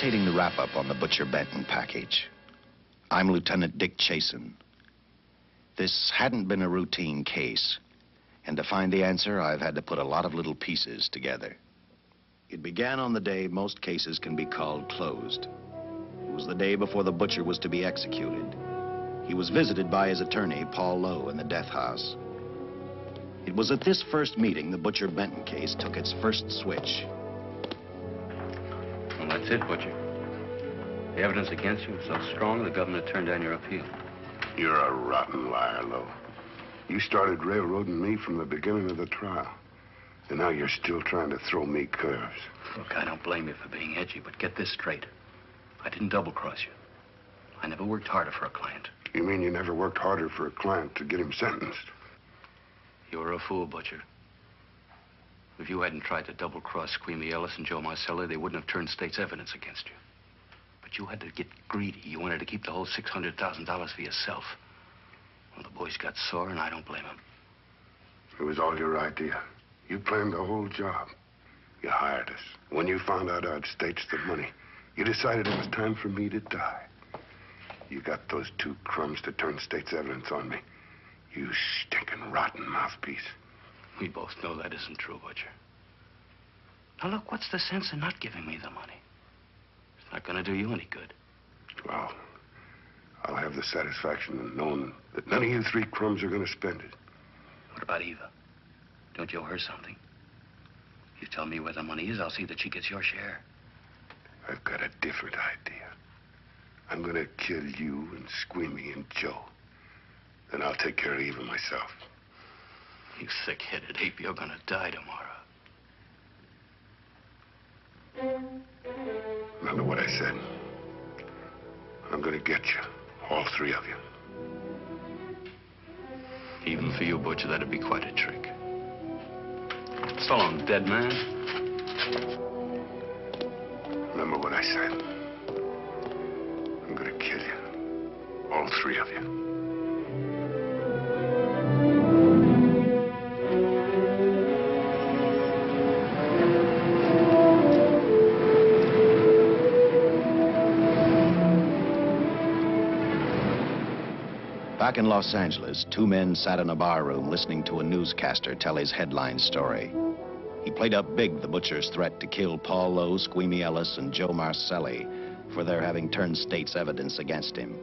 imitating the wrap-up on the Butcher Benton package. I'm Lieutenant Dick Chasen. This hadn't been a routine case, and to find the answer, I've had to put a lot of little pieces together. It began on the day most cases can be called closed. It was the day before the butcher was to be executed. He was visited by his attorney, Paul Lowe, in the death house. It was at this first meeting the Butcher Benton case took its first switch. Well, that's it, Butcher. The evidence against you is so strong, the governor turned down your appeal. You're a rotten liar, Lowe. You started railroading me from the beginning of the trial. And now you're still trying to throw me curves. Look, I don't blame you for being edgy, but get this straight. I didn't double-cross you. I never worked harder for a client. You mean you never worked harder for a client to get him sentenced? You were a fool, Butcher. If you hadn't tried to double-cross Squeamy Ellis and Joe Marcelli, they wouldn't have turned state's evidence against you. But you had to get greedy. You wanted to keep the whole $600,000 for yourself. Well, the boys got sore, and I don't blame them. It was all your idea. You planned the whole job. You hired us. When you found out I'd staged the money, you decided it was time for me to die. You got those two crumbs to turn state's evidence on me. You stinking rotten mouthpiece. We both know that isn't true, Butcher. Now, look, what's the sense in not giving me the money? It's not going to do you any good. Well, I'll have the satisfaction of knowing that none of you three crumbs are going to spend it. What about Eva? Don't you owe her something? You tell me where the money is, I'll see that she gets your share. I've got a different idea. I'm going to kill you and Squeamy and Joe. Then I'll take care of Eva myself. You thick-headed ape, you're going to die tomorrow. Remember what I said. I'm going to get you, all three of you. Even for you, Butcher, that'd be quite a trick. So long, dead man. Remember what I said. I'm going to kill you, all three of you. Back in Los Angeles, two men sat in a bar room listening to a newscaster tell his headline story. He played up big the butcher's threat to kill Paul Lowe, Squeamy Ellis, and Joe Marcelli for their having turned state's evidence against him.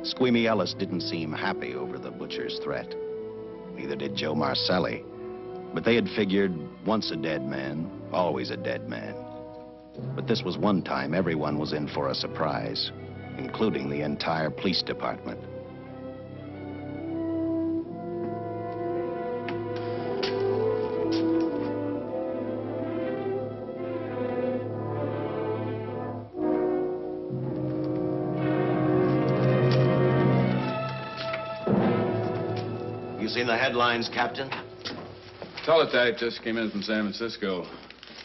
Squeamy Ellis didn't seem happy over the butcher's threat. Neither did Joe Marcelli. But they had figured, once a dead man, always a dead man. But this was one time everyone was in for a surprise, including the entire police department. You seen the headlines, Captain? Teletype just came in from San Francisco.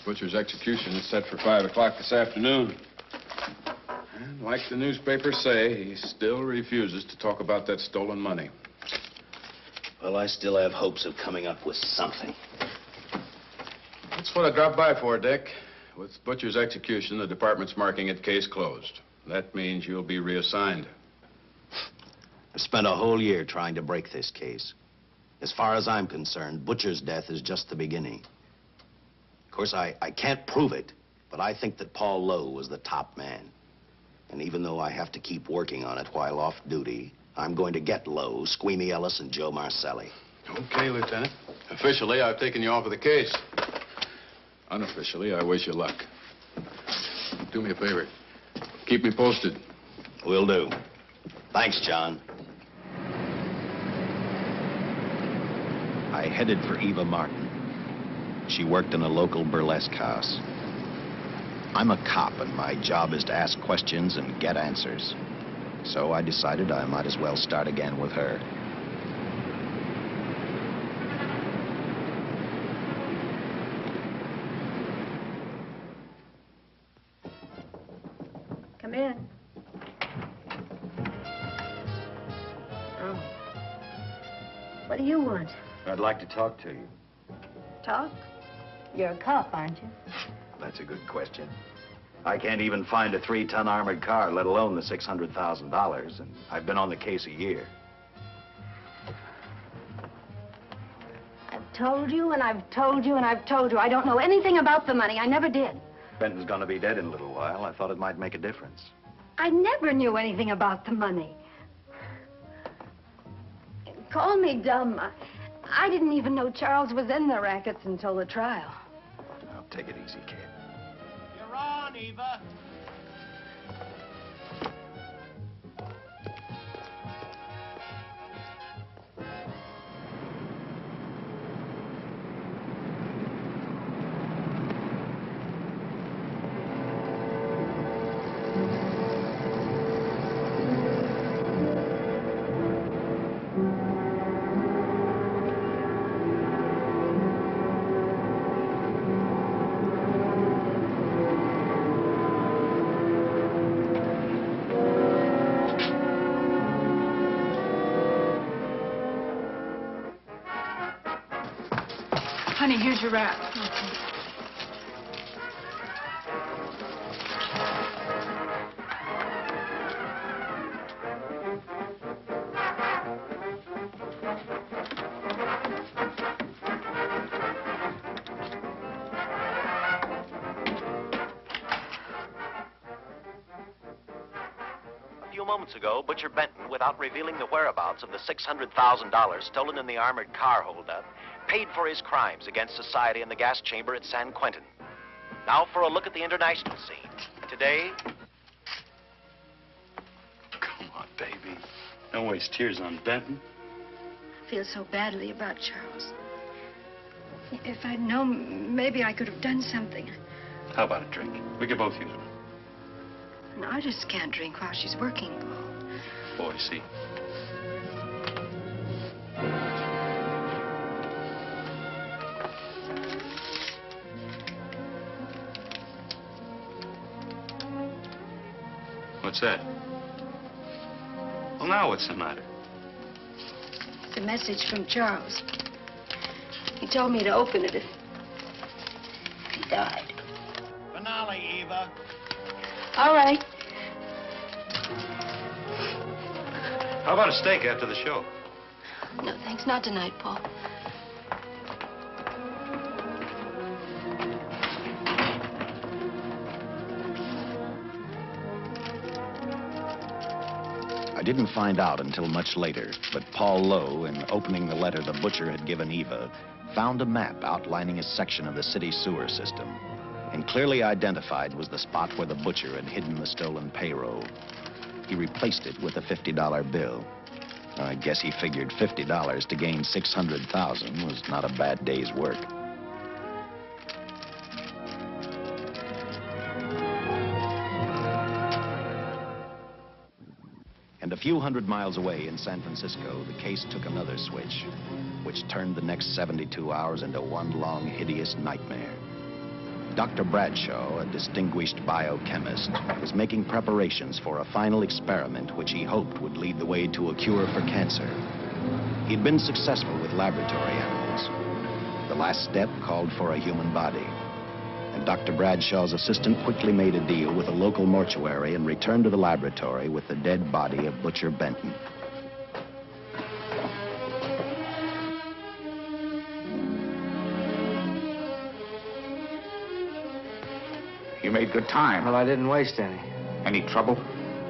Butcher's execution is set for 5 o'clock this afternoon. And like the newspapers say, he still refuses to talk about that stolen money. Well, I still have hopes of coming up with something. That's what I dropped by for, Dick. With Butcher's execution, the department's marking it case closed. That means you'll be reassigned. I've spent a whole year trying to break this case. As far as I'm concerned, Butcher's death is just the beginning. Of course, I can't prove it, but I think that Paul Lowe was the top man. And even though I have to keep working on it while off duty, I'm going to get Lowe, Squeamy Ellis, and Joe Marcelli. Okay, Lieutenant. Officially, I've taken you off of the case. Unofficially, I wish you luck. Do me a favor. Keep me posted. Will do. Thanks, John. I headed for Eva Martin. She worked in a local burlesque house. I'm a cop, and my job is to ask questions and get answers. So I decided I might as well start again with her. Come in. Oh. What do you want? I'd like to talk to you. Talk? You're a cop, aren't you? That's a good question. I can't even find a 3-ton armored car, let alone the $600,000, and I've been on the case a year. I've told you, and I've told you, and I've told you. I don't know anything about the money. I never did. Benton's gonna be dead in a little while. I thought it might make a difference. I never knew anything about the money. Call me dumb. I didn't even know Charles was in the rackets until the trial. Now, take it easy, kid. You're on, Eva. Honey, here's your wrap. A few moments ago, Butcher Benton, without revealing the whereabouts of the $600,000 stolen in the armored car holdup, paid for his crimes against society in the gas chamber at San Quentin. Now for a look at the international scene. Today... Come on, baby. Don't waste tears on Benton. I feel so badly about Charles. If I'd known, maybe I could have done something. How about a drink? We could both use one. An artist can't drink while she's working, Paul. Boy, see. What's that? Well, now what's the matter? It's a message from Charles. He told me to open it if he died. Finale, Eva. All right. How about a steak after the show? No, thanks. Not tonight, Paul. I didn't find out until much later, but Paul Lowe, in opening the letter the butcher had given Eva, found a map outlining a section of the city sewer system. And clearly identified was the spot where the butcher had hidden the stolen payroll. He replaced it with a $50 bill. I guess he figured $50 to gain $600,000 was not a bad day's work. And a few hundred miles away in San Francisco, the case took another switch, which turned the next 72 hours into one long, hideous nightmare. Dr. Bradshaw, a distinguished biochemist, was making preparations for a final experiment which he hoped would lead the way to a cure for cancer. He'd been successful with laboratory animals. The last step called for a human body. And Dr. Bradshaw's assistant quickly made a deal with a local mortuary and returned to the laboratory with the dead body of Butcher Benton. You made good time. Well, I didn't waste any. Any trouble?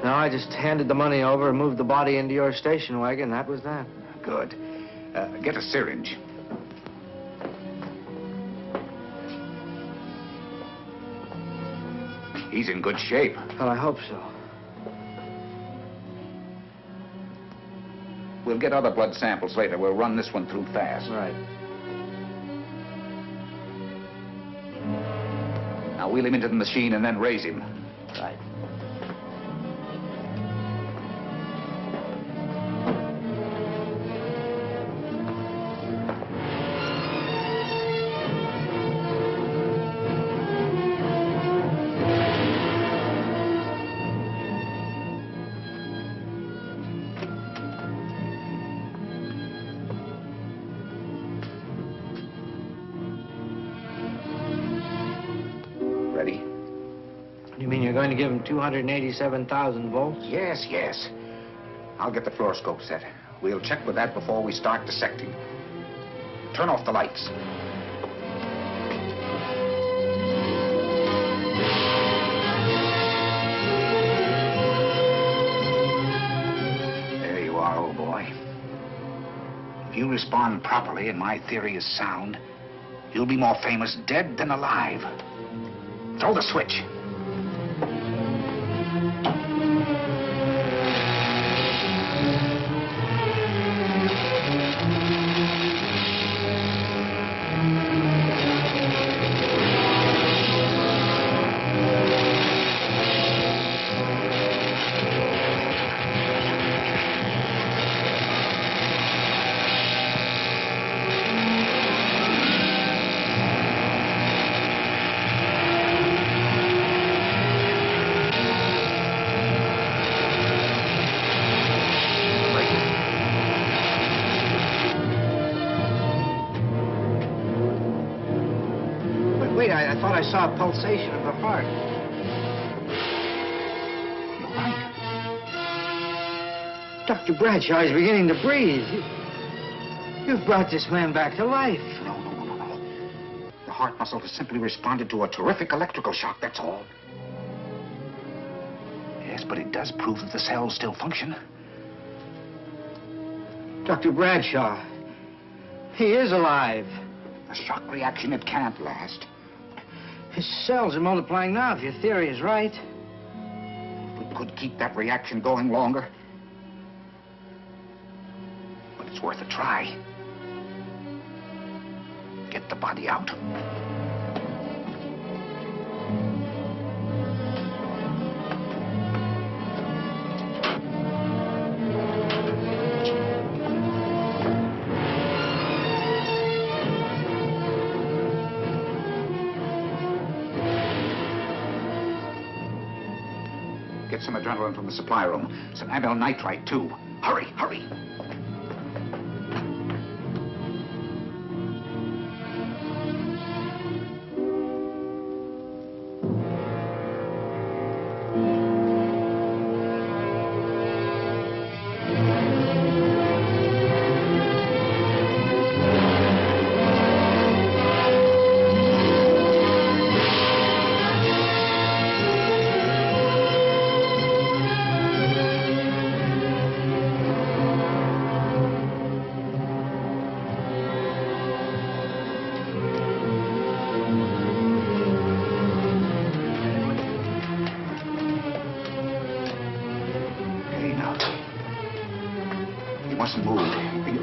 No, I just handed the money over and moved the body into your station wagon. That was that. Good. Get a syringe. He's in good shape. Well, I hope so. We'll get other blood samples later. We'll run this one through fast. Right. Now wheel him into the machine and then raise him. Right. going to give him 287,000 volts? Yes, yes. I'll get the fluoroscope set. We'll check with that before we start dissecting. Turn off the lights. There you are, old boy. If you respond properly and my theory is sound, you'll be more famous dead than alive. Throw the switch. Wait, I thought I saw a pulsation of the heart. You're right. Dr. Bradshaw is beginning to breathe. You've brought this man back to life. No. The heart muscle has simply responded to a terrific electrical shock, that's all. Yes, but it does prove that the cells still function. Dr. Bradshaw, he is alive. A shock reaction, it can't last. His cells are multiplying now, if your theory is right. We could keep that reaction going longer. But it's worth a try. Get the body out. Get some adrenaline from the supply room. Some amyl nitrite, too. Hurry, hurry.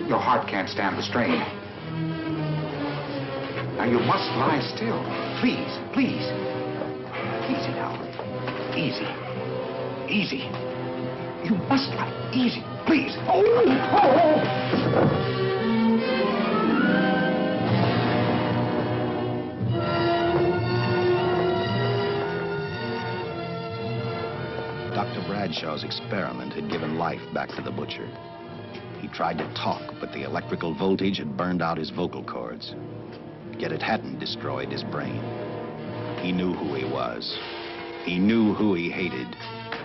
Your heart can't stand the strain. Now, you must lie still. Please, please. Easy now. Easy. Easy. You must lie. Easy. Please. Oh! Dr. Bradshaw's experiment had given life back to the butcher. He tried to talk, but the electrical voltage had burned out his vocal cords. Yet it hadn't destroyed his brain. He knew who he was. He knew who he hated.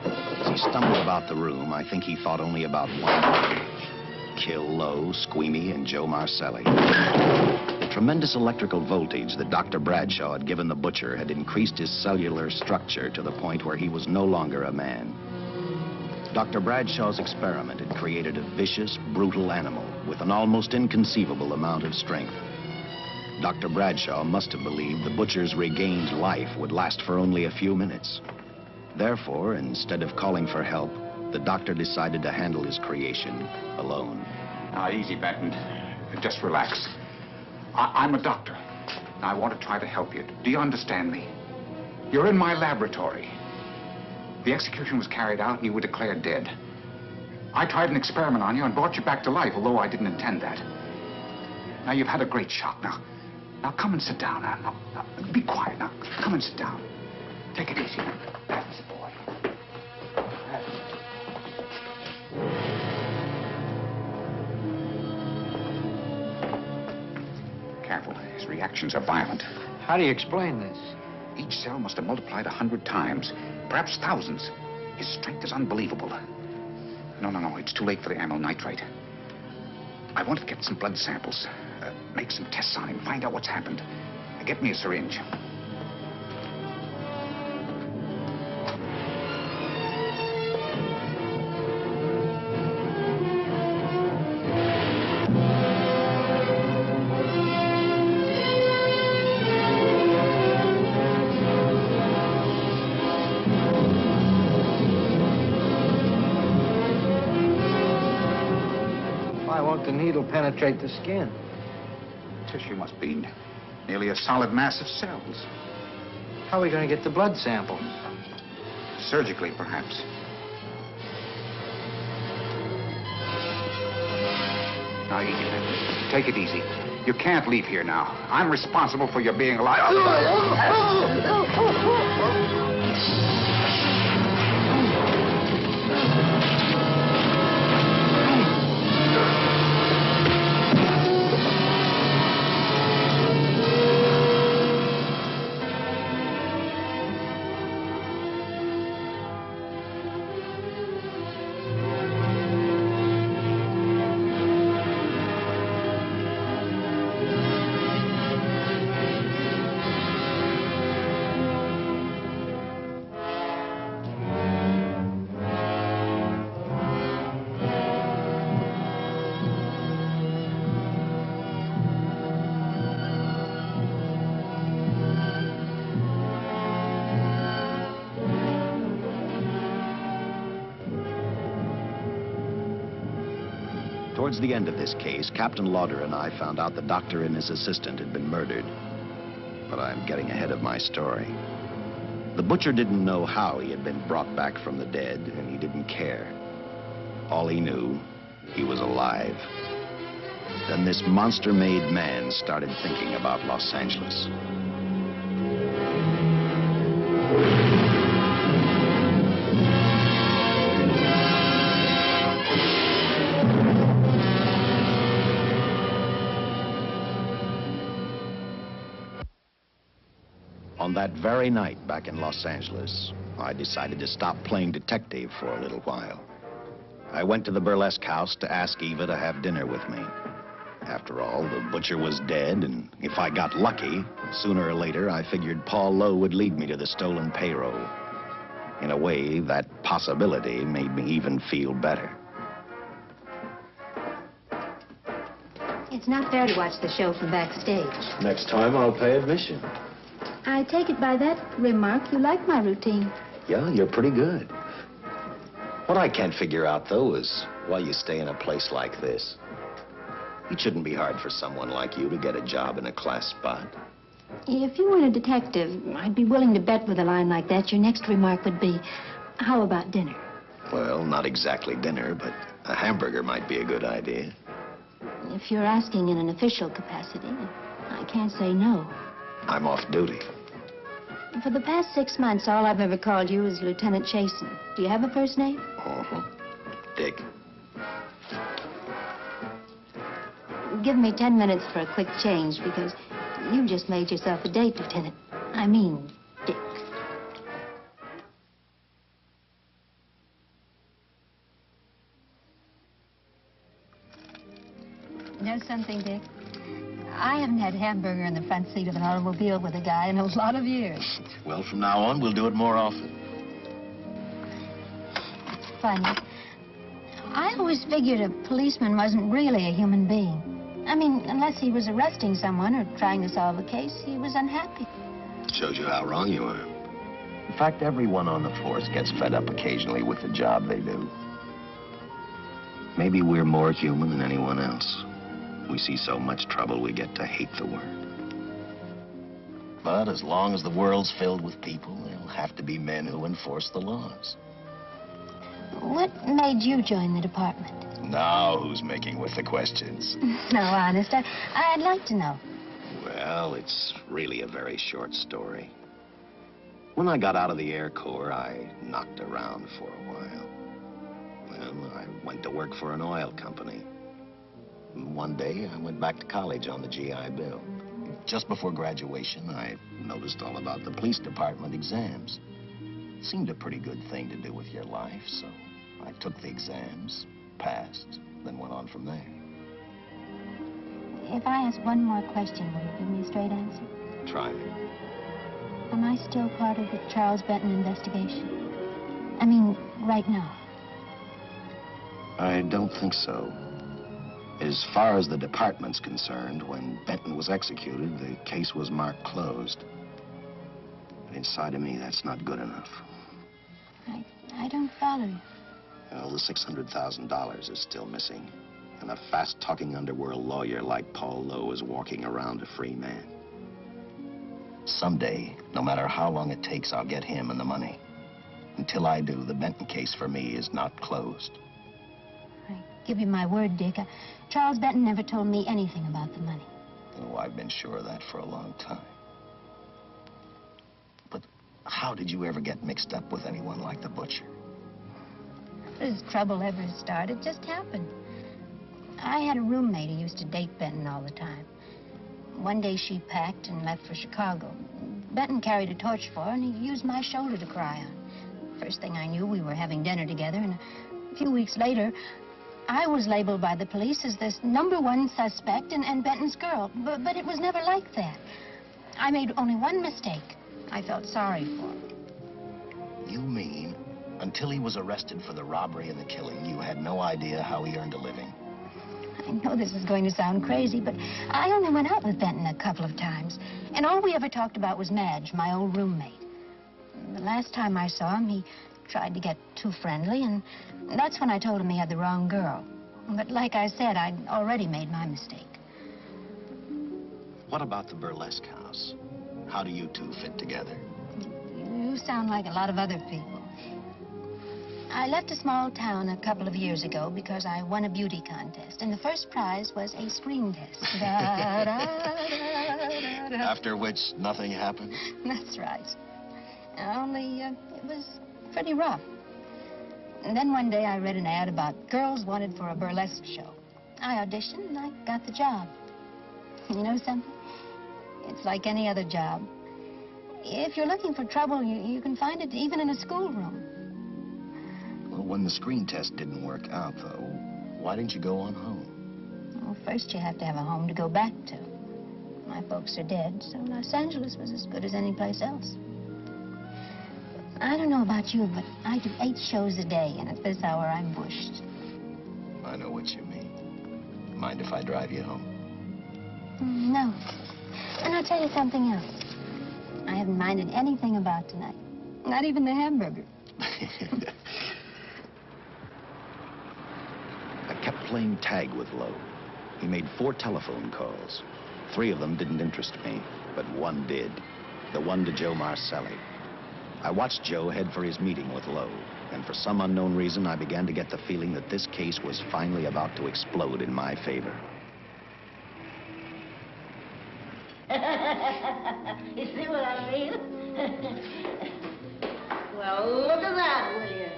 As he stumbled about the room, I think he thought only about one thing: kill Lowe, Squeamy, and Joe Marcelli. The tremendous electrical voltage that Dr. Bradshaw had given the butcher had increased his cellular structure to the point where he was no longer a man. Dr. Bradshaw's experiment had created a vicious, brutal animal with an almost inconceivable amount of strength. Dr. Bradshaw must have believed the butcher's regained life would last for only a few minutes. Therefore, instead of calling for help, the doctor decided to handle his creation alone. Now, easy, Benton. Just relax. I'm a doctor. I want to try to help you. Do you understand me? You're in my laboratory. The execution was carried out and you were declared dead. I tried an experiment on you and brought you back to life, although I didn't intend that. Now, you've had a great shock. Now come and sit down. Now, be quiet. Now, come and sit down. Take it easy. That's the boy. Careful. His reactions are violent. How do you explain this? Each cell must have multiplied 100 times, perhaps thousands. His strength is unbelievable. No, it's too late for the amyl nitrite. I want to get some blood samples, make some tests on him, find out what's happened. Get me a syringe. Why won't the needle penetrate the skin? Tissue must be nearly a solid mass of cells. How are we going to get the blood sample? Surgically, perhaps. Now, take it easy. You can't leave here now. I'm responsible for your being alive. Towards the end of this case, Captain Lauder and I found out the doctor and his assistant had been murdered. But I'm getting ahead of my story. The butcher didn't know how he had been brought back from the dead, and he didn't care. All he knew, he was alive. Then this monster-made man started thinking about Los Angeles. On that very night back in Los Angeles, I decided to stop playing detective for a little while. I went to the burlesque house to ask Eva to have dinner with me. After all, the butcher was dead, and if I got lucky, sooner or later, I figured Paul Lowe would lead me to the stolen payroll. In a way, that possibility made me even feel better. It's not fair to watch the show from backstage. Next time, I'll pay admission. I take it by that remark you like my routine. Yeah, you're pretty good. What I can't figure out, though, is why you stay in a place like this. It shouldn't be hard for someone like you to get a job in a class spot. If you weren't a detective, I'd be willing to bet with a line like that your next remark would be, how about dinner? Well, not exactly dinner, but a hamburger might be a good idea. If you're asking in an official capacity, I can't say no. I'm off duty. For the past 6 months, all I've ever called you is Lieutenant Chasen. Do you have a first name? Uh-huh. Dick. Give me 10 minutes for a quick change, because you just made yourself a date, Lieutenant. I mean, Dick. Know something, Dick? I haven't had hamburger in the front seat of an automobile with a guy in a lot of years. Well, from now on, we'll do it more often. Funny. I always figured a policeman wasn't really a human being. I mean, unless he was arresting someone or trying to solve a case, he was unhappy. Shows you how wrong you are. In fact, everyone on the force gets fed up occasionally with the job they do. Maybe we're more human than anyone else. We see so much trouble, we get to hate the word. But as long as the world's filled with people, there'll have to be men who enforce the laws. What made you join the department? Now who's making with the questions? No, honest, I'd like to know. Well, it's really a very short story. When I got out of the Air Corps, I knocked around for a while. Well, I went to work for an oil company. One day, I went back to college on the GI Bill. Just before graduation, I noticed all about the police department exams. Seemed a pretty good thing to do with your life, so I took the exams, passed, then went on from there. If I ask one more question, will you give me a straight answer? Try me. Am I still part of the Charles Benton investigation? I mean, right now. I don't think so. As far as the department's concerned, when Benton was executed, the case was marked closed. But inside of me, that's not good enough. I don't follow you. Well, the $600,000 is still missing. And a fast-talking underworld lawyer like Paul Lowe is walking around a free man. Someday, no matter how long it takes, I'll get him and the money. Until I do, the Benton case for me is not closed. I give you my word, Dick. Charles Benton never told me anything about the money. Oh, I've been sure of that for a long time. But how did you ever get mixed up with anyone like the butcher? This trouble ever started just happened. I had a roommate who used to date Benton all the time. One day she packed and left for Chicago. Benton carried a torch for her, and he used my shoulder to cry on. First thing I knew, we were having dinner together, and a few weeks later, I was labeled by the police as this #1 suspect and Benton's girl. But it was never like that. I made only one mistake. I felt sorry for him. You mean, until he was arrested for the robbery and the killing, you had no idea how he earned a living? I know this is going to sound crazy, but I only went out with Benton a couple of times. And all we ever talked about was Madge, my old roommate. The last time I saw him, he tried to get too friendly, and that's when I told him he had the wrong girl. But like I said, I'd already made my mistake. What about the burlesque house? How do you two fit together? You sound like a lot of other people. I left a small town a couple of years ago because I won a beauty contest, and the first prize was a screen test. After which, nothing happened? That's right. Only, it was pretty rough. And then one day I read an ad about girls wanted for a burlesque show. I auditioned and I got the job. You know something? It's like any other job. If you're looking for trouble, you can find it even in a schoolroom. Well, when the screen test didn't work out, though, why didn't you go on home? Well, first you have to have a home to go back to. My folks are dead, so Los Angeles was as good as any place else. I don't know about you, but I do 8 shows a day, and at this hour I'm bushed. I know what you mean. Mind if I drive you home? No. And I'll tell you something else. I haven't minded anything about tonight. Not even the hamburger. I kept playing tag with Lowe. He made 4 telephone calls. 3 of them didn't interest me, but one did. The one to Joe Marcelli. I watched Joe head for his meeting with Lowe, and for some unknown reason, I began to get the feeling that this case was finally about to explode in my favor. You see what I mean? Well, look at that, will you?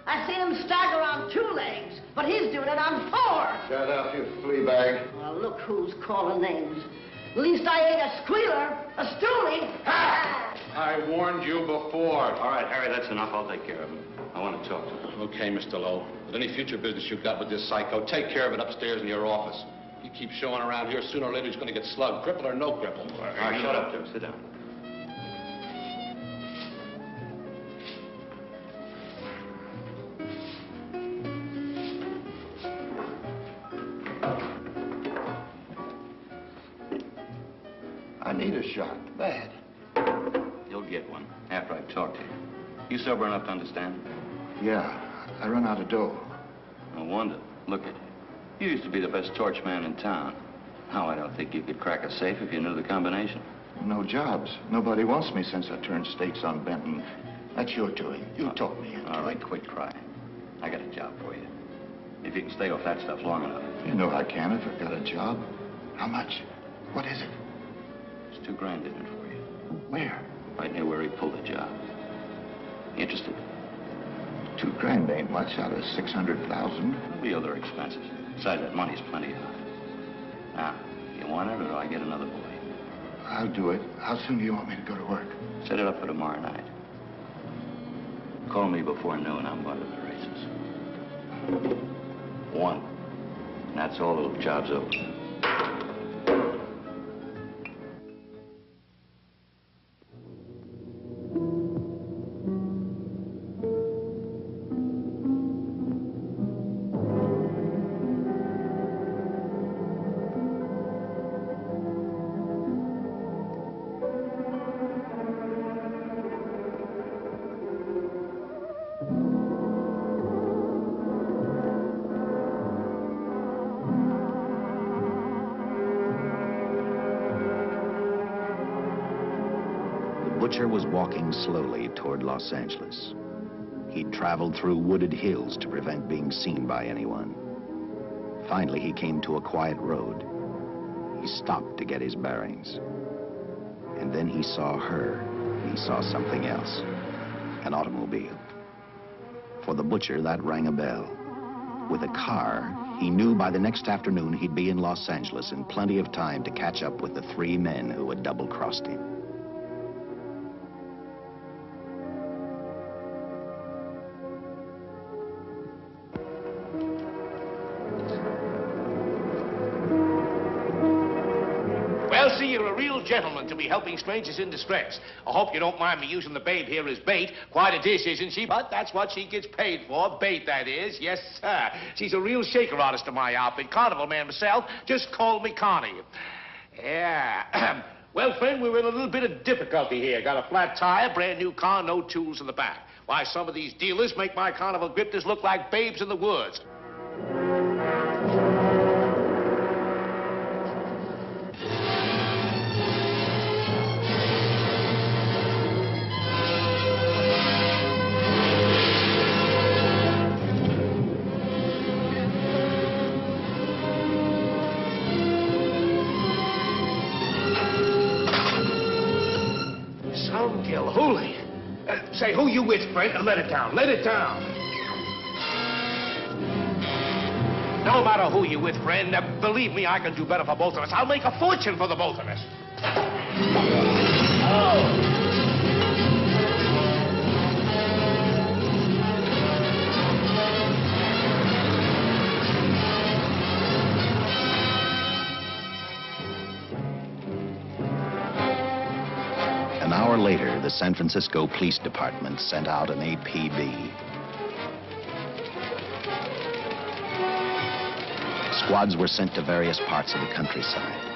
I seen him stagger on 2 legs, but he's doing it on 4. Shut up, you flea bag. Well, look who's calling names. At least I ain't a squealer, a stoolie. I warned you before. All right, Harry, that's enough. I'll take care of him. I want to talk to him. Okay, Mr. Lowe. With any future business you've got with this psycho, take care of it upstairs in your office. You keep showing around here, sooner or later he's going to get slugged, cripple or no cripple. All right, shut up, Joe. Sit down. I need a shot, bad. You'll get one after I talk to you. You sober enough to understand? Yeah, I run out of dough. No wonder. Look at you. You used to be the best torch man in town. Now, I don't think you could crack a safe if you knew the combination. No jobs. Nobody wants me since I turned states on Benton. That's your doing. You talked me into it. All right, quit crying. I got a job for you. If you can stay off that stuff long enough. You know I can if I've got a job. How much? What is it? There's $2 grand in it for you. Where? Right near where he pulled the job. Interested? $2 grand ain't much out of 600,000. There'll be other expenses. Besides, that money's plenty of. Now, you want it or do I get another boy? I'll do it. How soon do you want me to go to work? Set it up for tomorrow night. Call me before noon. I'm going to the races. 1. And that's all. The job's over. The butcher was walking slowly toward Los Angeles. He'd traveled through wooded hills to prevent being seen by anyone. Finally, he came to a quiet road. He stopped to get his bearings. And then he saw her. He saw something else. An automobile. For the butcher, that rang a bell. With a car, he knew by the next afternoon he'd be in Los Angeles in plenty of time to catch up with the 3 men who had double-crossed him. Well, see, you're a real gentleman to be helping strangers in distress. I hope you don't mind me using the babe here as bait. Quite a dish, isn't she? But that's what she gets paid for. Bait, that is. Yes, sir. She's a real shaker artist to my outfit. Carnival man myself. Just call me Connie. Yeah. Well, friend, we're in a little bit of difficulty here. Got a flat tire, brand new car, no tools in the back. Why, some of these dealers make my carnival grifters look like babes in the woods. Holy. Say, who you with, friend? Let it down. Let it down. No matter who you with, friend, believe me, I can do better for both of us. I'll make a fortune for the both of us. Oh! An hour later, the San Francisco Police Department sent out an APB. Squads were sent to various parts of the countryside.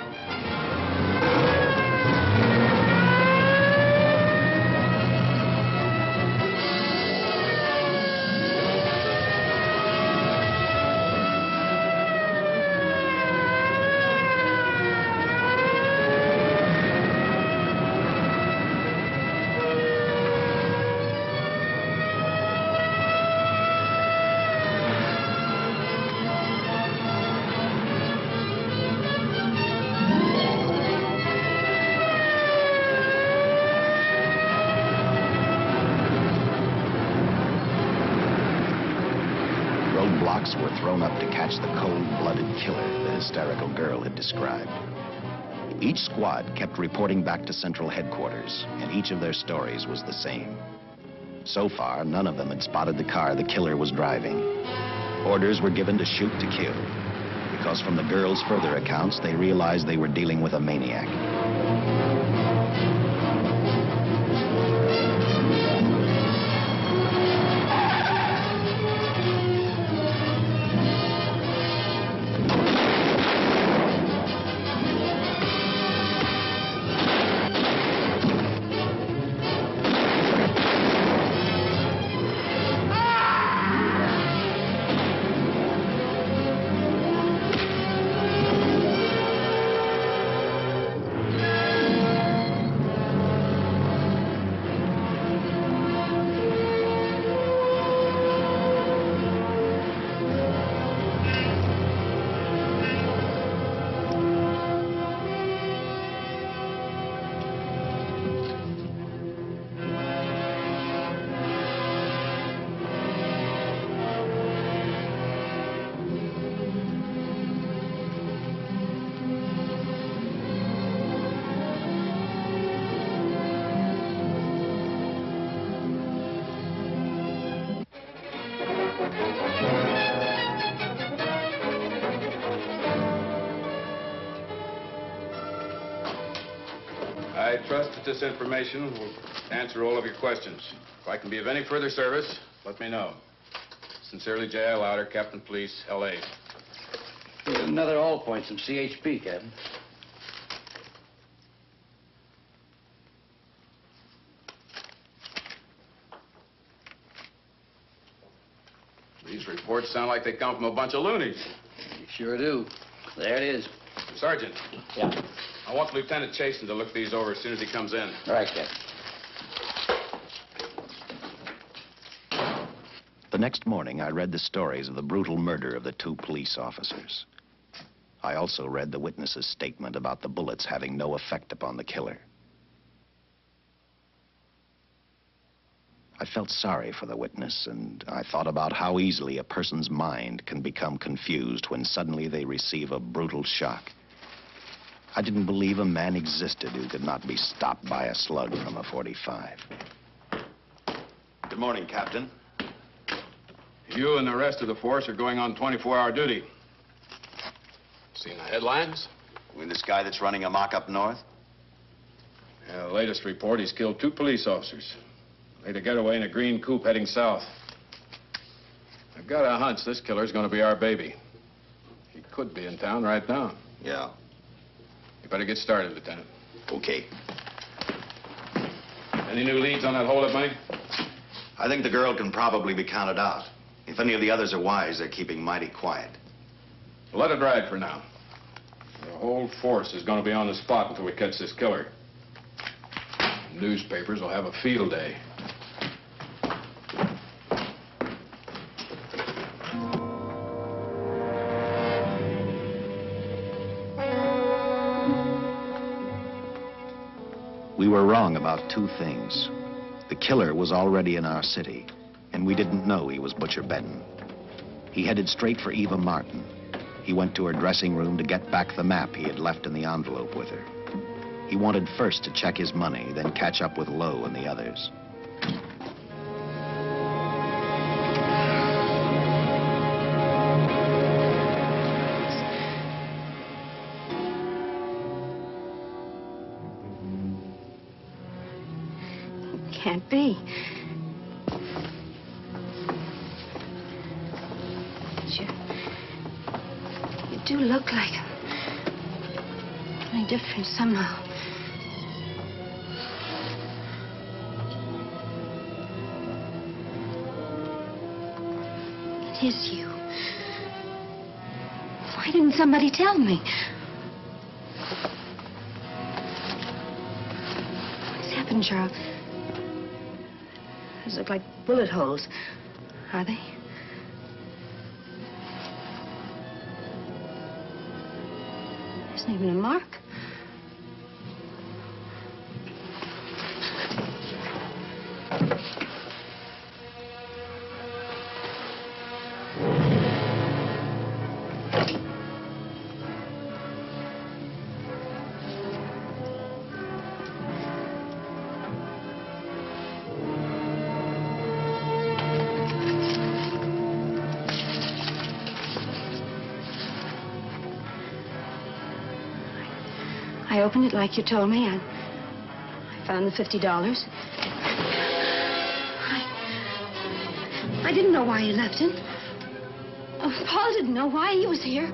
Roadblocks were thrown up to catch the cold-blooded killer the hysterical girl had described. Each squad kept reporting back to Central Headquarters, and each of their stories was the same. So far, none of them had spotted the car the killer was driving. Orders were given to shoot to kill, because from the girls' further accounts, they realized they were dealing with a maniac. I trust that this information will answer all of your questions. If I can be of any further service, let me know. Sincerely, J.I. Louder, Captain Police, L.A. Here's another all points from CHP, Captain. These reports sound like they come from a bunch of loonies. You sure do. There it is. Sergeant. Yeah. I want Lieutenant Chasen to look these over as soon as he comes in. All right, Captain. The next morning, I read the stories of the brutal murder of the 2 police officers. I also read the witness's statement about the bullets having no effect upon the killer. I felt sorry for the witness, and I thought about how easily a person's mind can become confused when suddenly they receive a brutal shock. I didn't believe a man existed who could not be stopped by a slug from a .45. Good morning, Captain. You and the rest of the force are going on 24-hour duty. Seen the headlines? You mean this guy that's running amok up north? Yeah, the latest report, he's killed 2 police officers. Made a getaway in a green coupe heading south. I've got a hunch this killer's going to be our baby. He could be in town right now. Yeah. You better get started, Lieutenant. Okay. Any new leads on that hold-up money? I think the girl can probably be counted out. If any of the others are wise, they're keeping mighty quiet. Let it ride for now. The whole force is going to be on the spot until we catch this killer. Newspapers will have a field day. We were wrong about 2 things. The killer was already in our city, and we didn't know he was Butcher Benton. He headed straight for Eva Martin. He went to her dressing room to get back the map he had left in the envelope with her. He wanted first to check his money, then catch up with Lowe and the others. Can't be. You do look like him. Only different somehow. It is you. Why didn't somebody tell me? What's happened, Charles? Those look like bullet holes. Are they? There isn't even a mark. I opened it like you told me. I found the $50. I didn't know why you left him. Oh, Paul didn't know why he was here.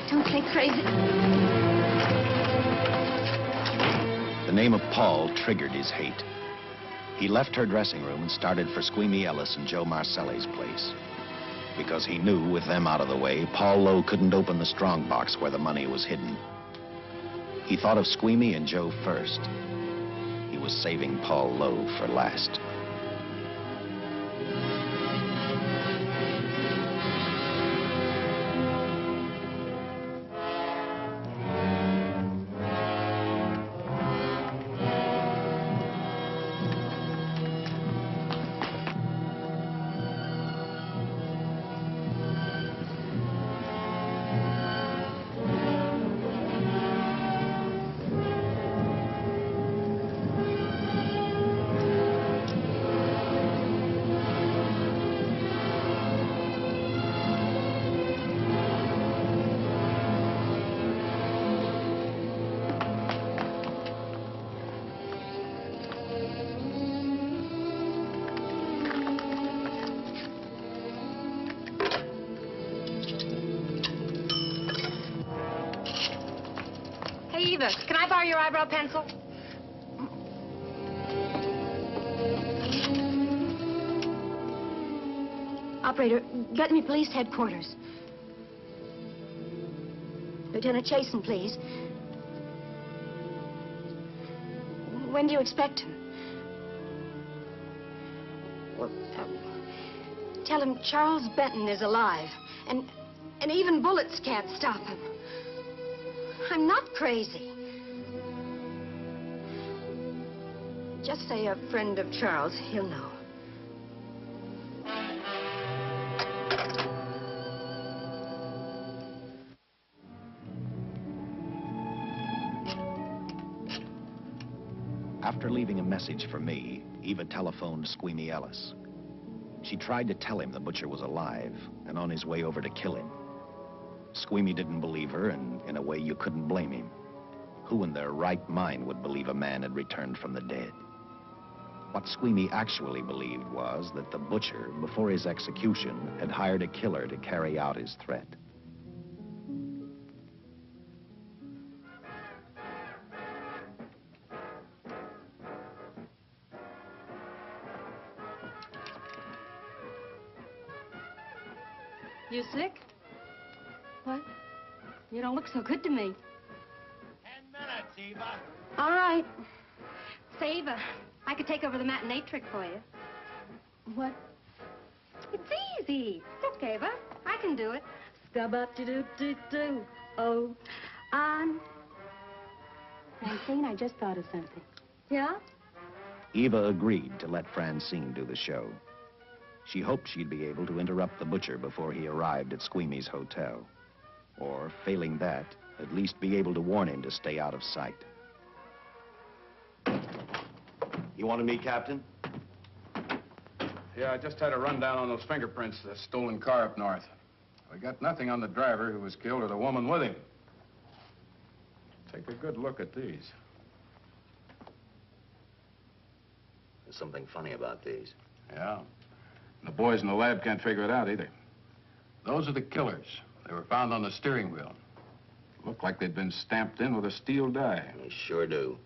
Don't say crazy. The name of Paul triggered his hate. He left her dressing room and started for Squeamy Ellis and Joe Marcelli's place. Because he knew, with them out of the way, Paul Lowe couldn't open the strong box where the money was hidden. He thought of Squeamy and Joe first. He was saving Paul Lowe for last. Hey, Eva, can I borrow your eyebrow pencil? Operator, get me police headquarters. Lieutenant Chasen, please. When do you expect him? Well, tell him Charles Benton is alive, and even bullets can't stop him. I'm not crazy. Just say a friend of Charles. He'll know. After leaving a message for me, Eva telephoned Squeamy Ellis. She tried to tell him the butcher was alive and on his way over to kill him. Squeamy didn't believe her, and in a way you couldn't blame him. Who in their right mind would believe a man had returned from the dead? What Squeamy actually believed was that the butcher, before his execution, had hired a killer to carry out his threat. You sick? What? You don't look so good to me. 10 minutes, Eva. All right. Say, Eva, I could take over the matinee trick for you. What? It's easy. Look, Eva, I can do it. Scub-up-de-doo-doo-doo. Oh, on. Francine, I just thought of something. Yeah? Eva agreed to let Francine do the show. She hoped she'd be able to interrupt the butcher before he arrived at Squeamy's hotel. Or, failing that, at least be able to warn him to stay out of sight. You wanted me, Captain? Yeah, I just had a rundown on those fingerprints of the stolen car up north. We got nothing on the driver who was killed or the woman with him. Take a good look at these. There's something funny about these. Yeah. The boys in the lab can't figure it out either. Those are the killers. They were found on the steering wheel. Looked like they'd been stamped in with a steel die. They sure do.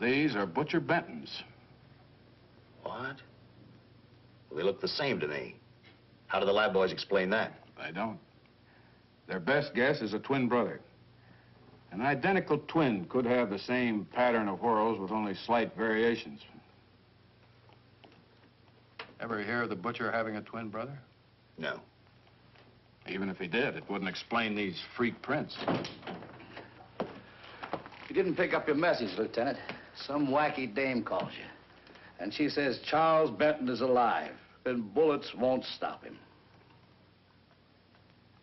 These are Butcher Benton's. What? Well, they look the same to me. How do the lab boys explain that? They don't. Their best guess is a twin brother. An identical twin could have the same pattern of whorls with only slight variations. Ever hear of the butcher having a twin brother? No. Even if he did, it wouldn't explain these freak prints. You didn't pick up your message, Lieutenant. Some wacky dame calls you. And she says Charles Benton is alive, and bullets won't stop him.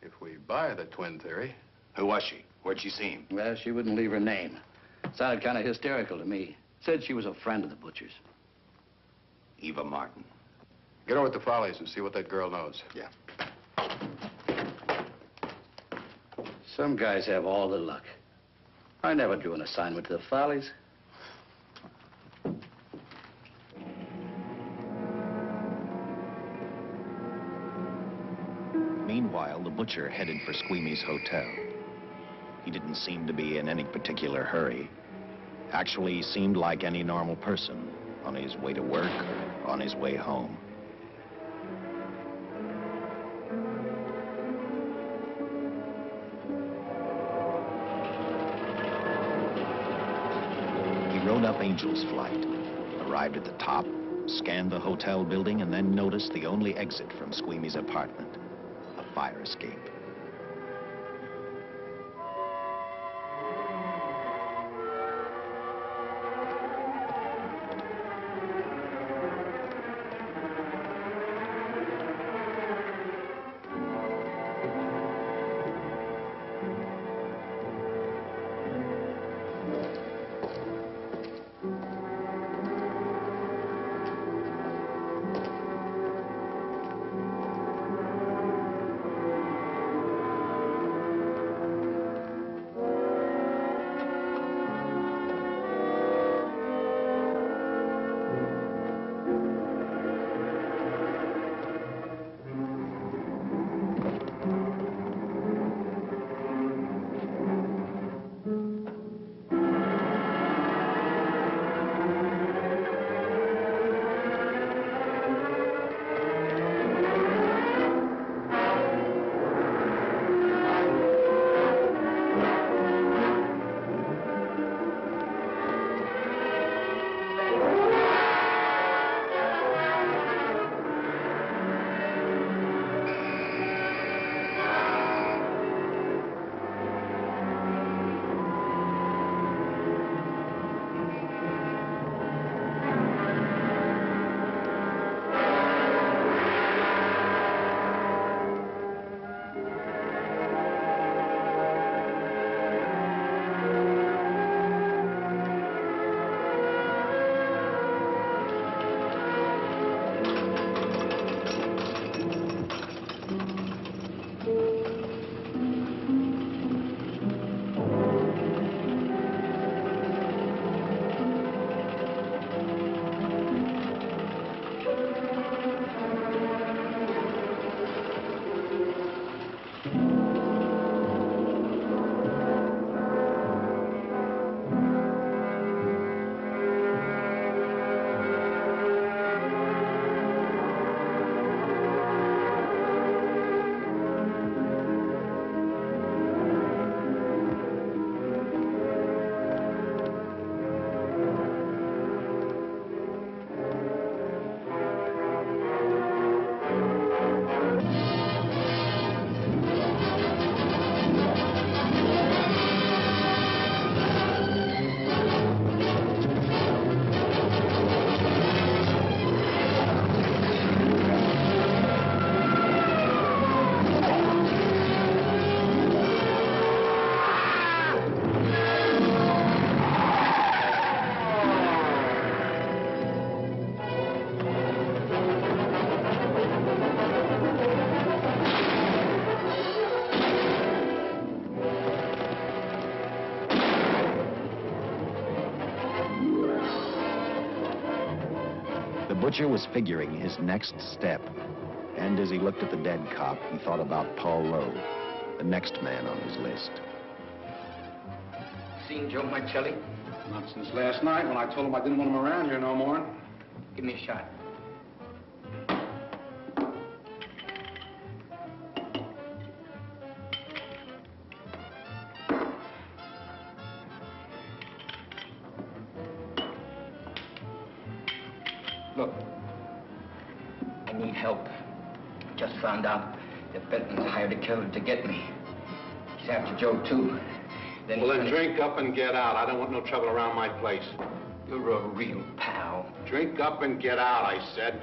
If we buy the twin theory... Who was she? Where'd she see him? Well, she wouldn't leave her name. Sounded kind of hysterical to me. Said she was a friend of the butcher's. Eva Martin. Get over at the Follies and see what that girl knows. Yeah. Some guys have all the luck. I never drew an assignment to the Follies. Meanwhile, the butcher headed for Squeamy's hotel. He didn't seem to be in any particular hurry. Actually, he seemed like any normal person, on his way to work or on his way home. He rode up Angel's Flight, arrived at the top, scanned the hotel building, and then noticed the only exit from Squeamy's apartment, a fire escape. Butcher was figuring his next step. And as he looked at the dead cop, he thought about Paul Lowe, the next man on his list. Seen Joe Marcelli? Not since last night when I told him I didn't want him around here no more. Give me a shot. Look, I need help. Just found out that Benton's hired a killer to get me. He's after Joe, too. Well, then drink up and get out. I don't want no trouble around my place. You're a real pal. Drink up and get out, I said.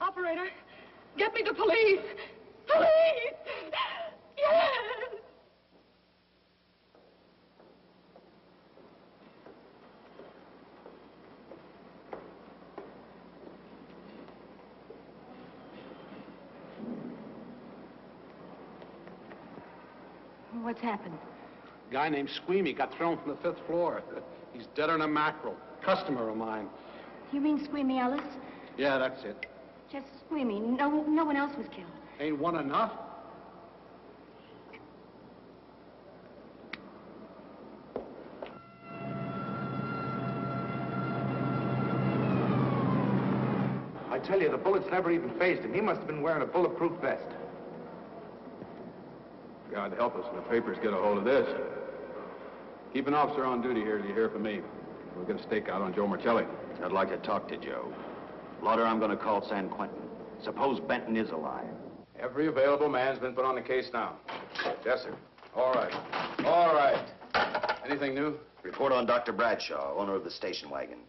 Operator, get me the police. Police! Yes! What's happened? A guy named Squeamy got thrown from the 5th floor. He's deader than a mackerel. Customer of mine. You mean Squeamy Ellis? Yeah, that's it. Just Squeamy. No one else was killed. Ain't one enough? I tell you, the bullets never even phased him. He must have been wearing a bulletproof vest. God help us when the papers get a hold of this. Keep an officer on duty here till you hear from me. We'll get a stakeout on Joe Marcelli. I'd like to talk to Joe. Lauder, I'm going to call San Quentin. Suppose Benton is alive. Every available man's been put on the case now. Yes, sir. All right. All right. Anything new? Report on Dr. Bradshaw, owner of the station wagon.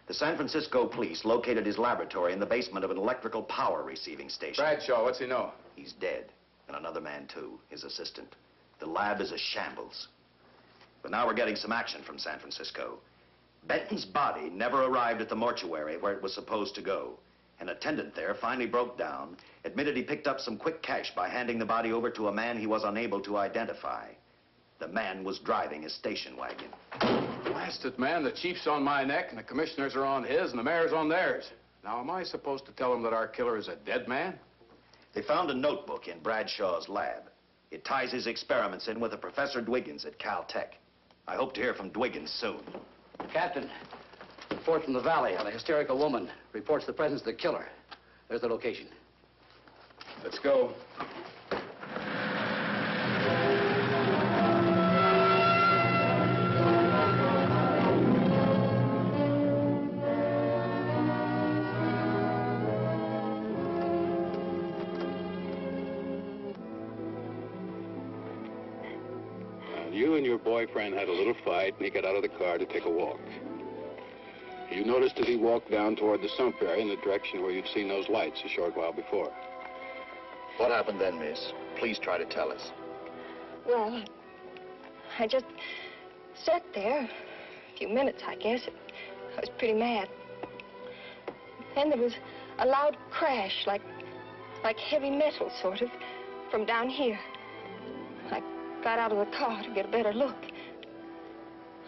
The San Francisco police located his laboratory in the basement of an electrical power receiving station. Bradshaw, what's he know? He's dead. And another man, too, his assistant. The lab is a shambles. But now we're getting some action from San Francisco. Benton's body never arrived at the mortuary where it was supposed to go. An attendant there finally broke down, admitted he picked up some quick cash by handing the body over to a man he was unable to identify. The man was driving his station wagon. Blast it, man. The chief's on my neck, and the commissioners are on his, and the mayor's on theirs. Now, am I supposed to tell him that our killer is a dead man? They found a notebook in Bradshaw's lab. It ties his experiments in with a Professor Dwiggins at Caltech. I hope to hear from Dwiggins soon. Captain, report from the valley on a hysterical woman. Reports the presence of the killer. There's the location. Let's go. You and your boyfriend had a little fight, and he got out of the car to take a walk. You noticed as he walked down toward the sump area in the direction where you'd seen those lights a short while before. What happened then, miss? Please try to tell us. Well, I just sat there a few minutes, I guess. I was pretty mad. Then there was a loud crash, like heavy metal, sort of, from down here. I got out of the car to get a better look.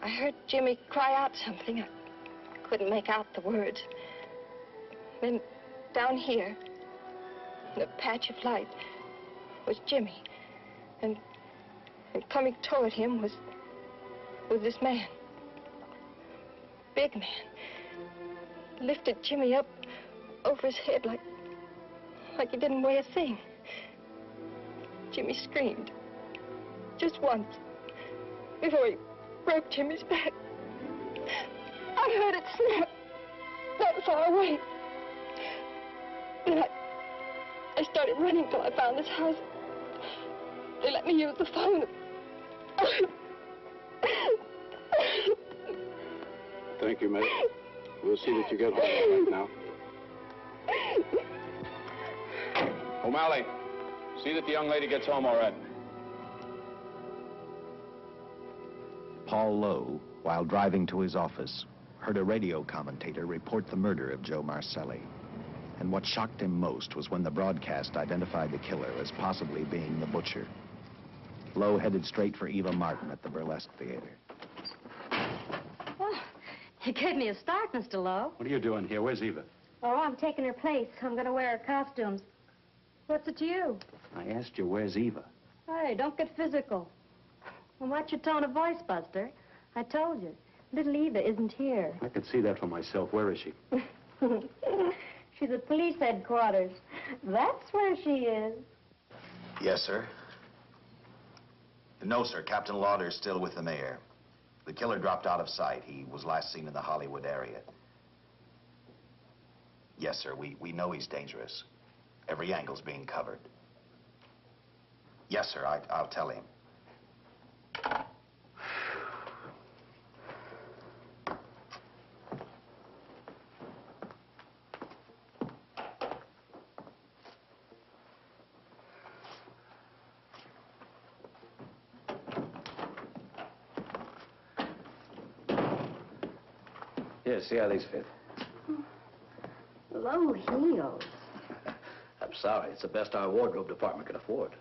I heard Jimmy cry out something. I couldn't make out the words. Then down here, in a patch of light, was Jimmy. And coming toward him was this man. Big man. Lifted Jimmy up over his head like he didn't weigh a thing. Jimmy screamed. Just once, before he broke Jimmy's back. I heard it snap that far away. Then I started running till I found this house. They let me use the phone. Thank you, Miss. We'll see that you get home right now. O'Malley, see that the young lady gets home all right. Paul Lowe, while driving to his office, heard a radio commentator report the murder of Joe Marcelli. And what shocked him most was when the broadcast identified the killer as possibly being the butcher. Lowe headed straight for Eva Martin at the Burlesque Theater. Oh, you gave me a start, Mr. Lowe. What are you doing here? Where's Eva? Oh, I'm taking her place. I'm going to wear her costumes. What's it to you? I asked you, where's Eva? Hey, don't get physical. Well, watch your tone of voice, Buster. I told you. Little Eva isn't here. I could see that for myself. Where is she? She's at police headquarters. That's where she is. Yes, sir. No, sir. Captain Lauder's still with the mayor. The killer dropped out of sight. He was last seen in the Hollywood area. Yes, sir. We know he's dangerous. Every angle's being covered. Yes, sir. I'll tell him. Here, see how these fit. Low heels. I'm sorry. It's the best our wardrobe department can afford.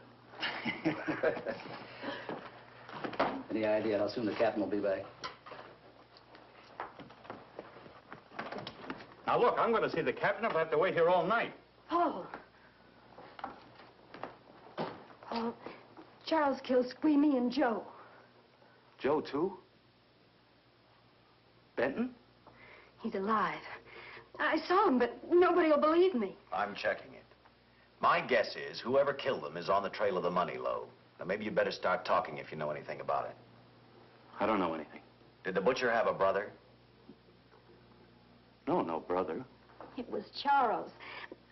Any idea how soon the captain will be back? Now, look, I'm going to see the captain. I'll have to wait here all night. Paul. Paul, Charles killed Squeamy and Joe. Joe, too? Benton? He's alive. I saw him, but nobody will believe me. I'm checking it. My guess is whoever killed them is on the trail of the money, Lowe. Now, maybe you better start talking if you know anything about it. I don't know anything. Did the butcher have a brother? No brother. It was Charles.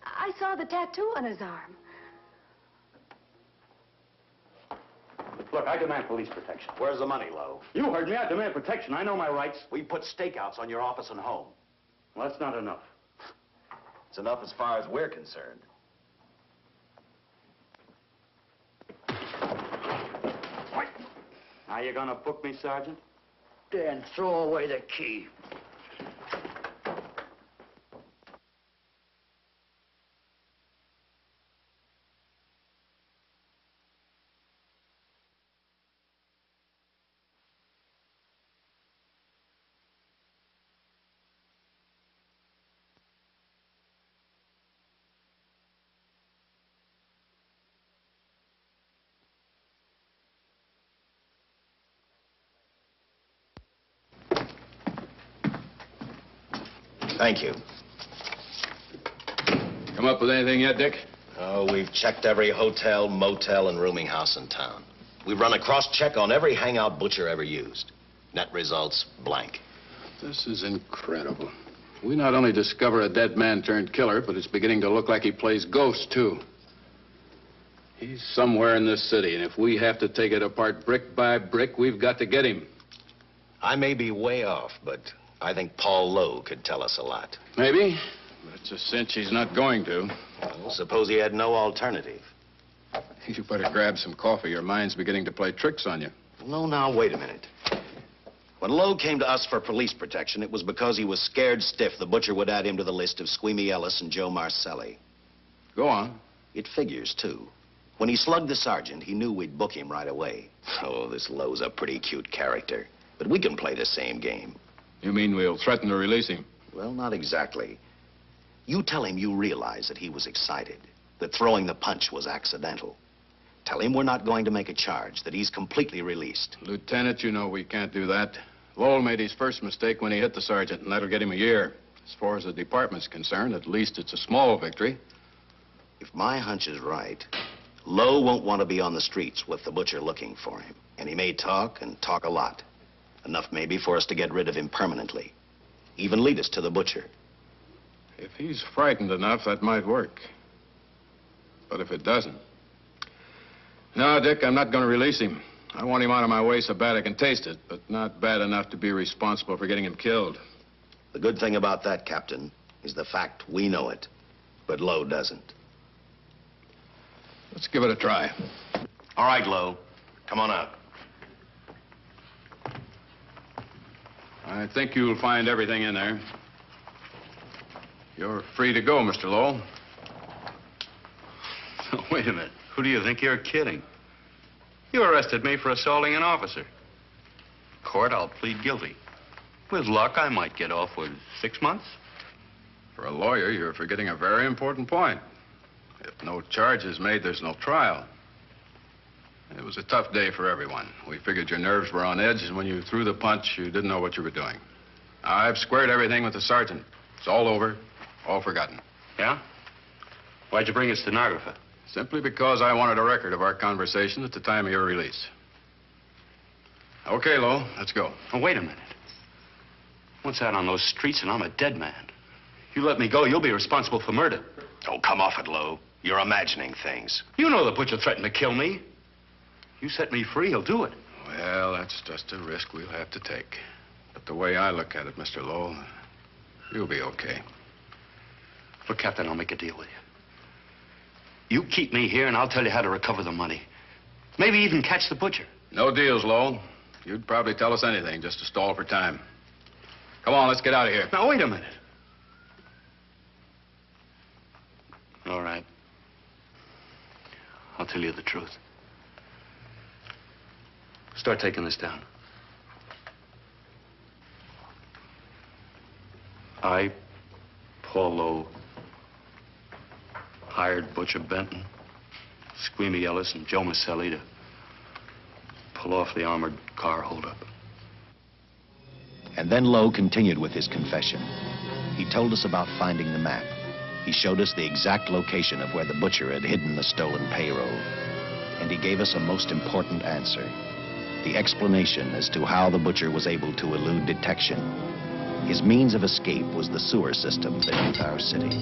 I saw the tattoo on his arm. Look, I demand police protection. Where's the money, Lowe? You heard me. I demand protection. I know my rights. We put stakeouts on your office and home. Well, that's not enough. It's enough as far as we're concerned. Now you gonna book me, Sergeant? Then throw away the key. Thank you. Come up with anything yet, Dick? Oh, we've checked every hotel, motel, and rooming house in town. We've run a cross-check on every hangout Butcher ever used. Net results, blank. This is incredible. We not only discover a dead man turned killer, but it's beginning to look like he plays ghost, too. He's somewhere in this city, and if we have to take it apart brick by brick, we've got to get him. I may be way off, but I think Paul Lowe could tell us a lot. Maybe, but it's a cinch he's not going to. Well, suppose he had no alternative. You better grab some coffee. Your mind's beginning to play tricks on you. No, now, wait a minute. When Lowe came to us for police protection, it was because he was scared stiff the Butcher would add him to the list of Squeamy Ellis and Joe Marcelli. Go on. It figures, too. When he slugged the sergeant, he knew we'd book him right away. Oh, this Lowe's a pretty cute character. But we can play the same game. You mean we'll threaten to release him? Well, not exactly. You tell him you realize that he was excited, that throwing the punch was accidental. Tell him we're not going to make a charge, that he's completely released. Lieutenant, you know we can't do that. Lowell made his first mistake when he hit the sergeant, and that'll get him a year. As far as the department's concerned, at least it's a small victory. If my hunch is right, Lowe won't want to be on the streets with the Butcher looking for him. And he may talk, and talk a lot. Enough maybe for us to get rid of him permanently. Even lead us to the Butcher. If he's frightened enough, that might work. But if it doesn't... No, Dick, I'm not going to release him. I want him out of my way so bad I can taste it, but not bad enough to be responsible for getting him killed. The good thing about that, Captain, is the fact we know it, but Lowe doesn't. Let's give it a try. All right, Lowe. Come on out. I think you'll find everything in there. You're free to go, Mr. Lowell. Wait a minute. Who do you think you're kidding? You arrested me for assaulting an officer. Court, I'll plead guilty. With luck, I might get off with 6 months. For a lawyer, you're forgetting a very important point. If no charge is made, there's no trial. It was a tough day for everyone. We figured your nerves were on edge, and when you threw the punch, you didn't know what you were doing. I've squared everything with the sergeant. It's all over, all forgotten. Yeah? Why'd you bring a stenographer? Simply because I wanted a record of our conversation at the time of your release. Okay, Lowe, let's go. Oh, wait a minute. Once out on those streets and I'm a dead man. You let me go, you'll be responsible for murder. Oh, come off it, Lowe. You're imagining things. You know the Butcher threatened to kill me. You set me free, he'll do it. Well, that's just a risk we'll have to take. But the way I look at it, Mr. Lowell, you'll be okay. Look, Captain, I'll make a deal with you. You keep me here, and I'll tell you how to recover the money. Maybe even catch the Butcher. No deals, Lowell. You'd probably tell us anything just to stall for time. Come on, let's get out of here. Now, wait a minute. All right. I'll tell you the truth. Start taking this down. I, Paul Lowe, hired Butcher Benton, Squeamy Ellis, and Joe Marcelli to pull off the armored car holdup. And then Lowe continued with his confession. He told us about finding the map. He showed us the exact location of where the Butcher had hidden the stolen payroll. And he gave us a most important answer. The explanation as to how the Butcher was able to elude detection. His means of escape was the sewer system beneath our city.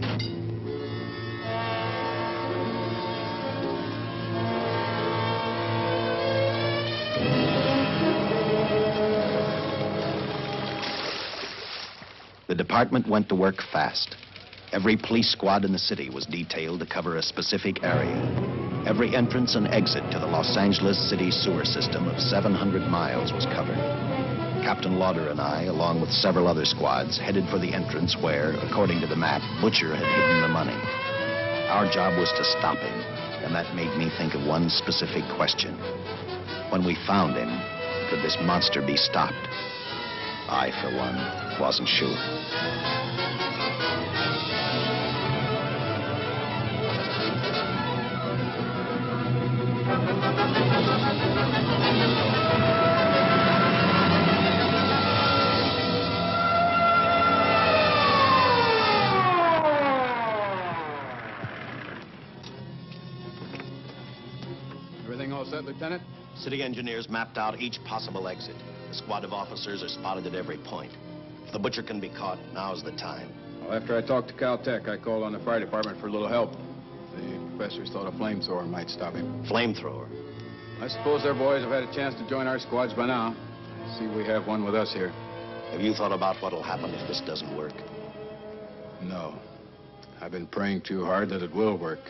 The department went to work fast. Every police squad in the city was detailed to cover a specific area. Every entrance and exit to the Los Angeles city sewer system of 700 miles was covered. Captain Lauder and I, along with several other squads, headed for the entrance where, according to the map, Butcher had hidden the money. Our job was to stop him, and that made me think of one specific question. When we found him, could this monster be stopped? I, for one, wasn't sure. Everything all set, Lieutenant? City engineers mapped out each possible exit. A squad of officers are spotted at every point. If the Butcher can be caught, now's the time. Well, after I talked to Caltech, I called on the fire department for a little help. The professors thought a flamethrower might stop him. Flamethrower? I suppose their boys have had a chance to join our squads by now. I see we have one with us here. Have you thought about what'll happen if this doesn't work? No. I've been praying too hard that it will work.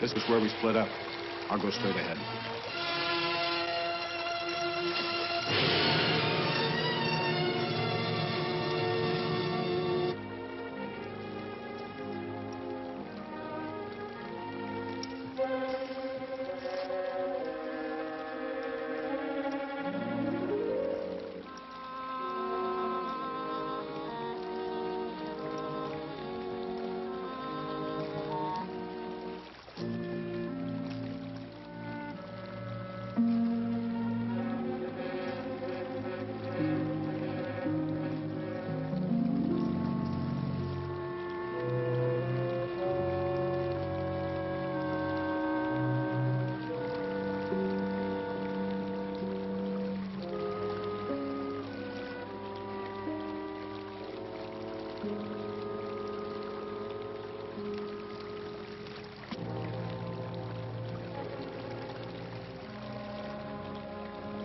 This is where we split up. I'll go straight ahead.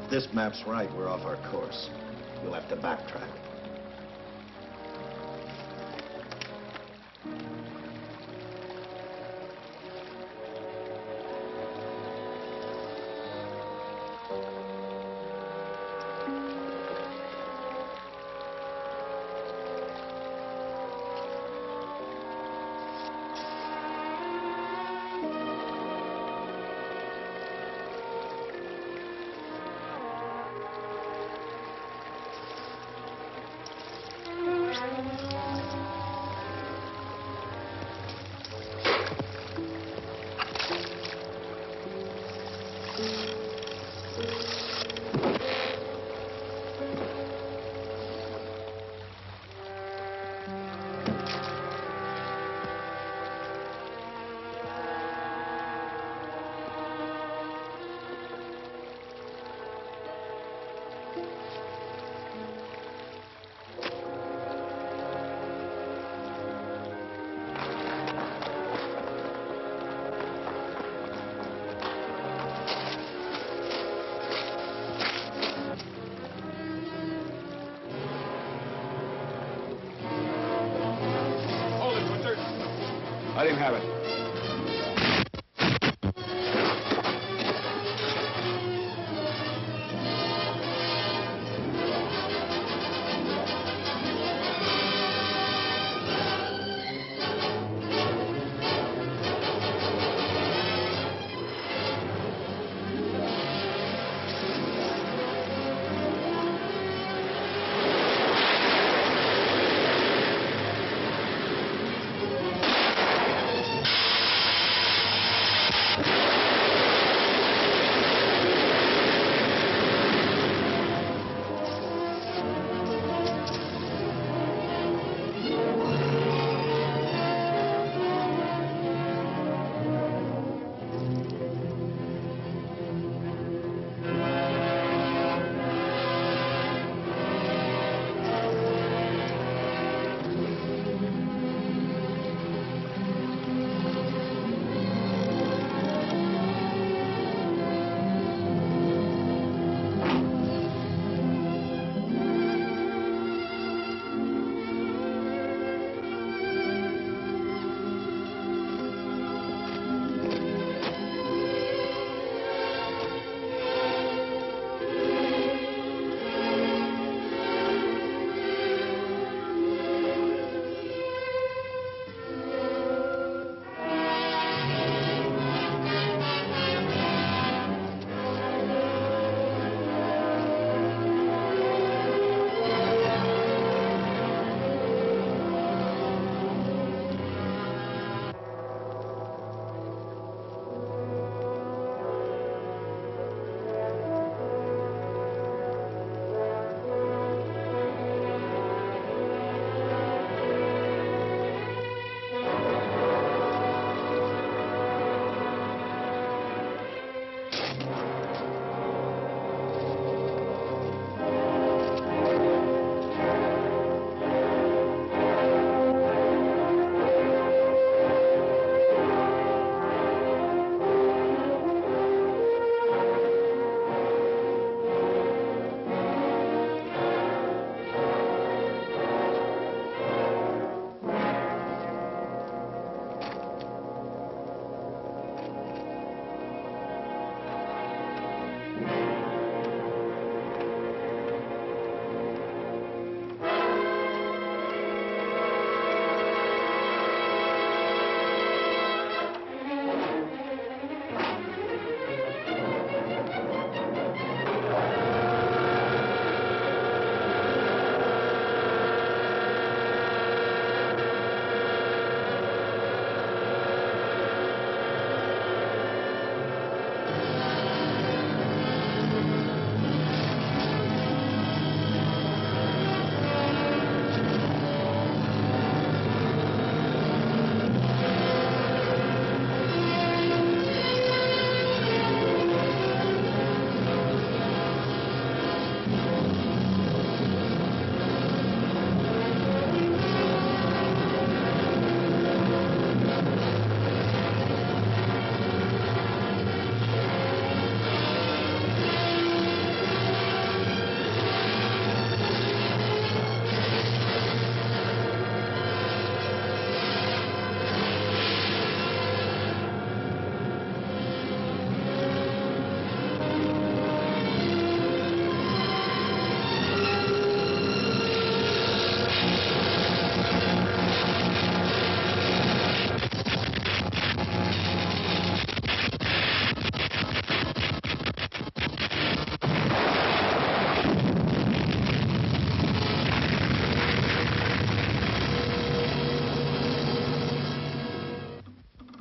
If this map's right, we're off our course. We'll have to backtrack.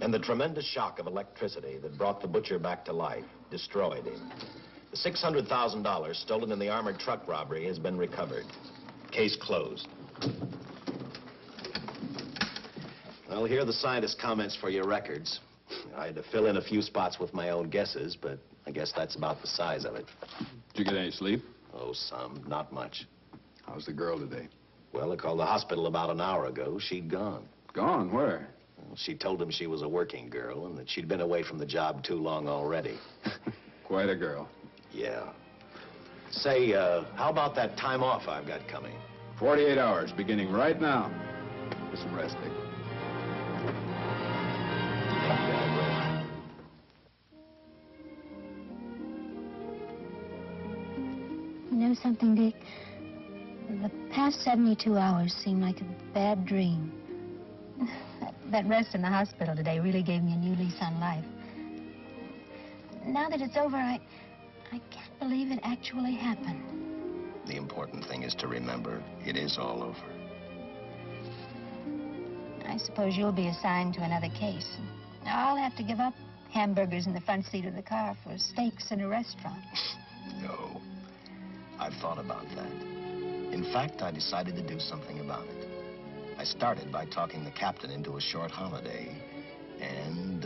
And the tremendous shock of electricity that brought the butcher back to life destroyed him. The $600,000 stolen in the armored truck robbery has been recovered. Case closed. Well, here are the scientist's comments for your records. I had to fill in a few spots with my own guesses, but I guess that's about the size of it. Did you get any sleep? Oh, some. Not much. How's the girl today? Well, I called the hospital about an hour ago. She'd gone. Gone? Where? Well, she told them she was a working girl and that she'd been away from the job too long already. Quite a girl. Yeah. Say, how about that time off I've got coming? 48 hours, beginning right now. Get some rest, Dick. know something, Dick? The past 72 hours seem like a bad dream. That rest in the hospital today really gave me a new lease on life. Now that it's over, I can't believe it actually happened. The important thing is to remember it is all over. I suppose you'll be assigned to another case. I'll have to give up hamburgers in the front seat of the car for steaks in a restaurant. No. I've thought about that. In fact, I decided to do something about it. I started by talking the captain into a short holiday. And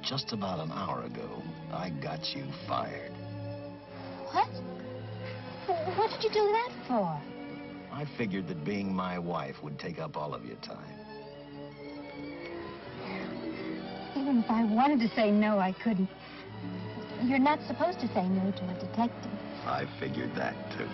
just about an hour ago, I got you fired. What? What did you do that for? I figured that being my wife would take up all of your time. Even if I wanted to say no, I couldn't. You're not supposed to say no to a detective. I figured that, too.